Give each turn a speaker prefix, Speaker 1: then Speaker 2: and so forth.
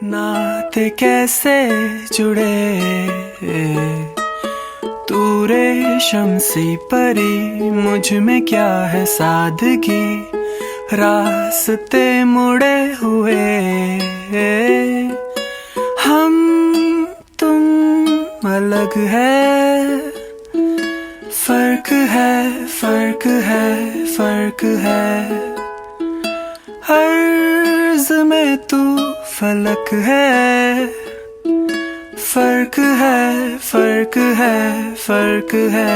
Speaker 1: नाते कैसे जुड़े तू रेशम सी परी, मुझ में क्या है सादगी, रास्ते मुड़े हुए हम तुम अलग है, फर्क है फर्क है फर्क है, अर्ज़ में तू फलक है, फर्क है फर्क है फर्क है।